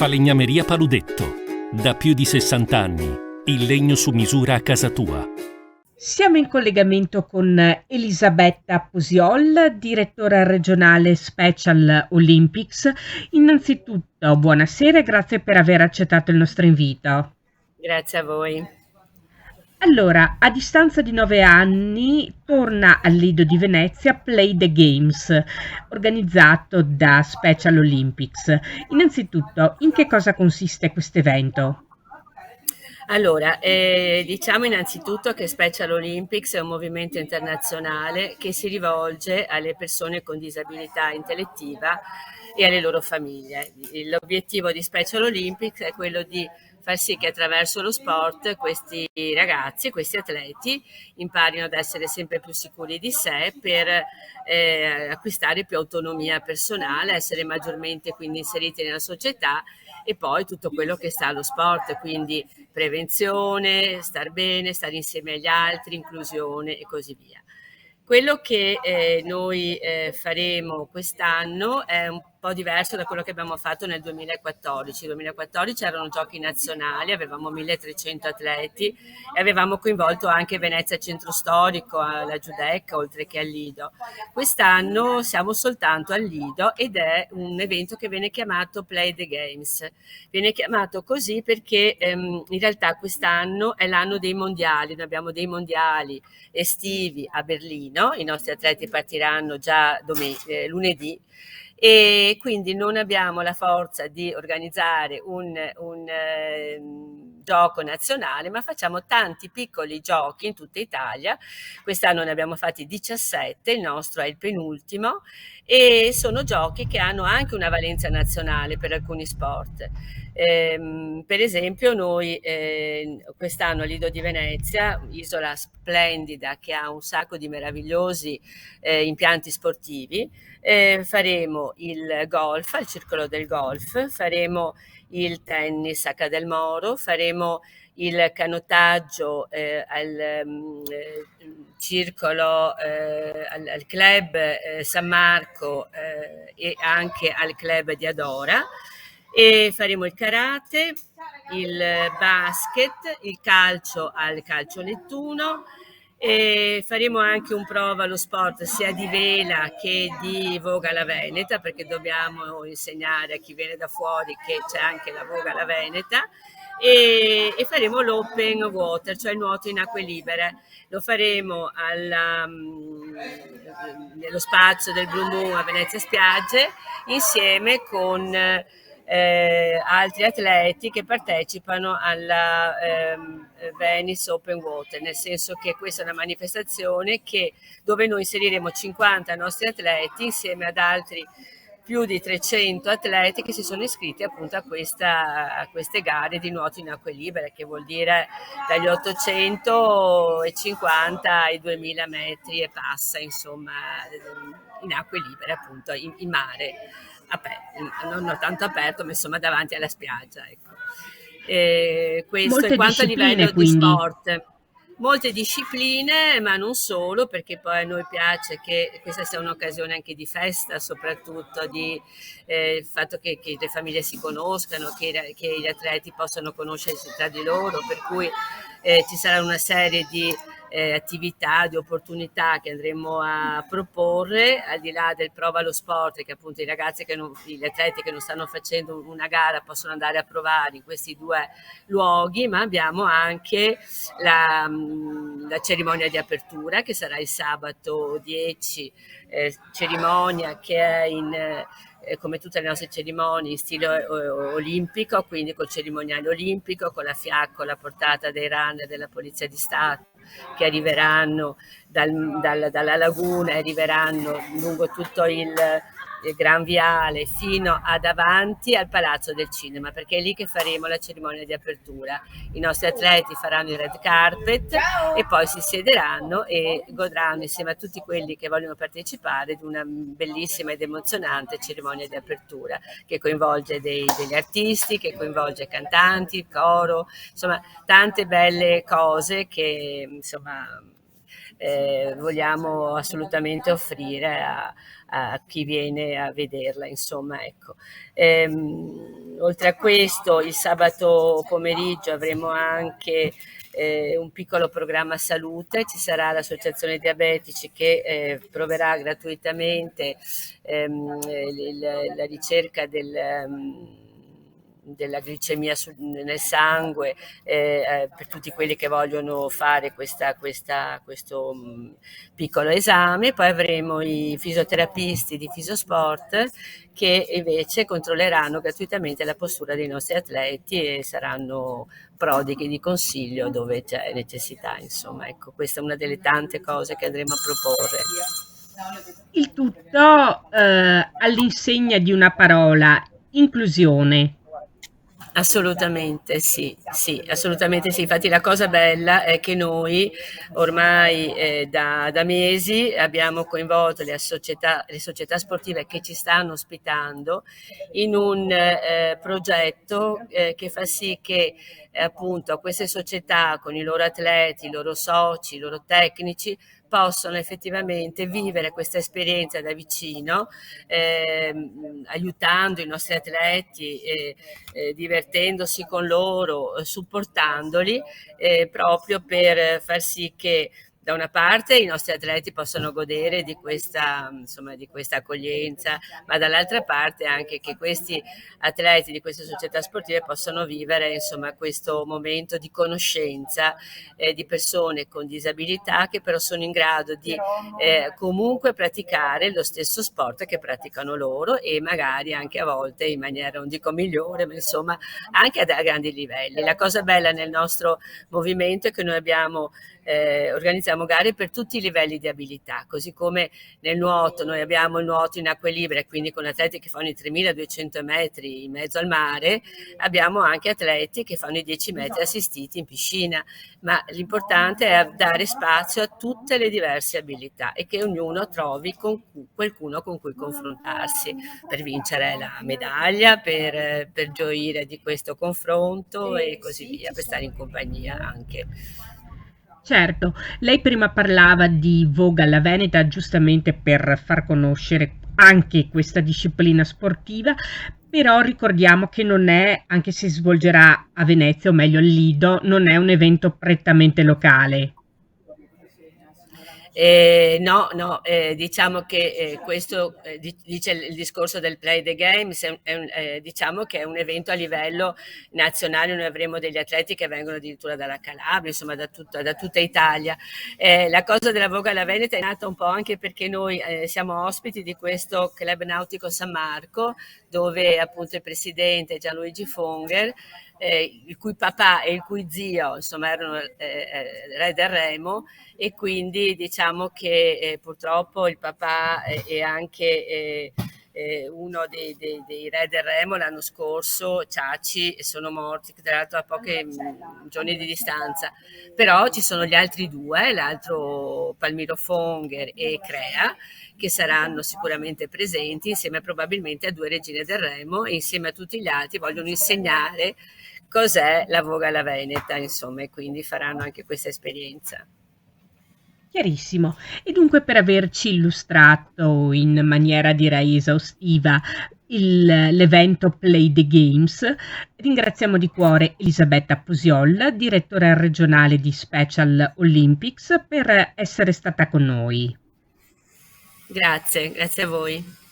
Falegnameria Paludetto. Da più di 60 anni. Il legno su misura a casa tua. Siamo in collegamento con Elisabetta Posiol, direttora regionale Special Olympics. Innanzitutto, buonasera e grazie per aver accettato il nostro invito. Grazie a voi. Allora, a distanza di 9 anni torna al Lido di Venezia Play the Games, organizzato da Special Olympics. Innanzitutto, in che cosa consiste questo evento? Allora, diciamo innanzitutto che Special Olympics è un movimento internazionale che si rivolge alle persone con disabilità intellettiva e alle loro famiglie. L'obiettivo di Special Olympics è quello di far sì che attraverso lo sport questi ragazzi, questi atleti imparino ad essere sempre più sicuri di sé per acquistare più autonomia personale, essere maggiormente quindi inseriti nella società e poi tutto quello che sta allo sport, quindi prevenzione, star bene, stare insieme agli altri, inclusione e così via. Quello che noi faremo quest'anno è un po' diverso da quello che abbiamo fatto nel 2014. Nel 2014 erano giochi nazionali, avevamo 1300 atleti e avevamo coinvolto anche Venezia Centro Storico, la Giudecca, oltre che al Lido. Quest'anno siamo soltanto al Lido ed è un evento che viene chiamato Play the Games. Viene chiamato così perché in realtà quest'anno è l'anno dei mondiali, noi abbiamo dei mondiali estivi a Berlino, i nostri atleti partiranno già lunedì e quindi non abbiamo la forza di organizzare un gioco nazionale, ma facciamo tanti piccoli giochi in tutta Italia. Quest'anno ne abbiamo fatti 17, il nostro è il penultimo e sono giochi che hanno anche una valenza nazionale per alcuni sport. Per esempio noi quest'anno a Lido di Venezia, isola splendida che ha un sacco di meravigliosi impianti sportivi, faremo il golf, al circolo del golf, faremo il tennis a Ca' Moro, faremo il canottaggio circolo, al club San Marco e anche al club di Adora e faremo il karate, il basket, il calcio al Calcio Nettuno e faremo anche un prova allo sport sia di vela che di voga alla veneta perché dobbiamo insegnare a chi viene da fuori che c'è anche la voga alla veneta e faremo l'open water, cioè il nuoto in acque libere. Lo faremo nello spazio del Blue Moon a Venezia Spiagge insieme con altri atleti che partecipano alla Venice Open Water, nel senso che questa è una manifestazione dove noi inseriremo 50 nostri atleti insieme ad altri più di 300 atleti che si sono iscritti appunto a queste gare di nuoto in acque libere, che vuol dire dagli 850 ai 2000 metri e passa, insomma, in acque libere, appunto, in mare. Non tanto aperto, ma insomma davanti alla spiaggia, ecco. Questo Molte è quanto a livello discipline, di quindi. sport. Molte discipline, ma non solo, perché poi a noi piace che questa sia un'occasione anche di festa, soprattutto di il fatto che le famiglie si conoscano, che gli atleti possano conoscersi tra di loro, per cui ci sarà una serie di attività, di opportunità che andremo a proporre, al di là del prova allo sport, che appunto gli atleti che non stanno facendo una gara possono andare a provare in questi due luoghi, ma abbiamo anche la cerimonia di apertura che sarà il sabato 10, cerimonia che è come tutte le nostre cerimonie in stile olimpico, quindi col cerimoniale olimpico, con la fiaccola portata dai runner della Polizia di Stato che arriveranno dalla laguna e arriveranno lungo tutto il Gran Viale fino ad avanti al Palazzo del Cinema, perché è lì che faremo la cerimonia di apertura. I nostri atleti faranno il red carpet e poi si siederanno e godranno insieme a tutti quelli che vogliono partecipare di una bellissima ed emozionante cerimonia di apertura che coinvolge degli artisti, che coinvolge cantanti, coro, insomma tante belle cose che insomma vogliamo assolutamente offrire a chi viene a vederla, insomma, ecco. Oltre a questo, il sabato pomeriggio avremo anche un piccolo programma salute, ci sarà l'associazione diabetici che proverà gratuitamente la ricerca della glicemia nel sangue per tutti quelli che vogliono fare questo piccolo esame. Poi avremo i fisioterapisti di Fisiosport che invece controlleranno gratuitamente la postura dei nostri atleti e saranno prodighi di consiglio dove c'è necessità, insomma, ecco, questa è una delle tante cose che andremo a proporre. Il tutto all'insegna di una parola, inclusione. Assolutamente sì, sì, assolutamente sì. Infatti la cosa bella è che noi ormai da mesi abbiamo coinvolto le società sportive che ci stanno ospitando in un progetto che fa sì che appunto queste società con i loro atleti, i loro soci, i loro tecnici possono effettivamente vivere questa esperienza da vicino, aiutando i nostri atleti, divertendosi con loro, supportandoli, proprio per far sì che da una parte i nostri atleti possano godere di questa, insomma, di questa accoglienza, ma dall'altra parte anche che questi atleti di queste società sportive possano vivere, insomma, questo momento di conoscenza di persone con disabilità che però sono in grado di comunque praticare lo stesso sport che praticano loro e magari anche a volte in maniera non dico migliore, ma insomma anche a grandi livelli. La cosa bella nel nostro movimento è che noi organizziamo gare per tutti i livelli di abilità, così come nel nuoto noi abbiamo il nuoto in acque libere, quindi con atleti che fanno i 3200 metri in mezzo al mare, abbiamo anche atleti che fanno i 10 metri assistiti in piscina, ma l'importante è dare spazio a tutte le diverse abilità e che ognuno trovi qualcuno con cui confrontarsi per vincere la medaglia, per gioire di questo confronto e così via, per stare in compagnia anche. Certo, lei prima parlava di Voga alla Veneta giustamente per far conoscere anche questa disciplina sportiva, però ricordiamo che non è, anche se si svolgerà a Venezia, o meglio al Lido, non è un evento prettamente locale. No, diciamo che questo dice il discorso del Play the Games, diciamo che è un evento a livello nazionale, noi avremo degli atleti che vengono addirittura dalla Calabria, insomma da tutta Italia. La cosa della Voga alla Veneta è nata un po' anche perché noi siamo ospiti di questo Club Nautico San Marco, dove appunto il presidente Gianluigi Fonger, il cui papà e il cui zio insomma erano re del remo e quindi diciamo che purtroppo il papà è anche uno dei re del remo l'anno scorso, Ciaci, sono morti tra l'altro a pochi giorni di distanza, però ci sono gli altri due, l'altro Palmiro Fonger e Crea, che saranno sicuramente presenti insieme probabilmente a due regine del remo e insieme a tutti gli altri vogliono insegnare cos'è la Voga alla Veneta, insomma, e quindi faranno anche questa esperienza. Chiarissimo. E dunque per averci illustrato in maniera direi esaustiva l'evento Play the Games, ringraziamo di cuore Elisabetta Posiol, direttore regionale di Special Olympics, per essere stata con noi. Grazie a voi.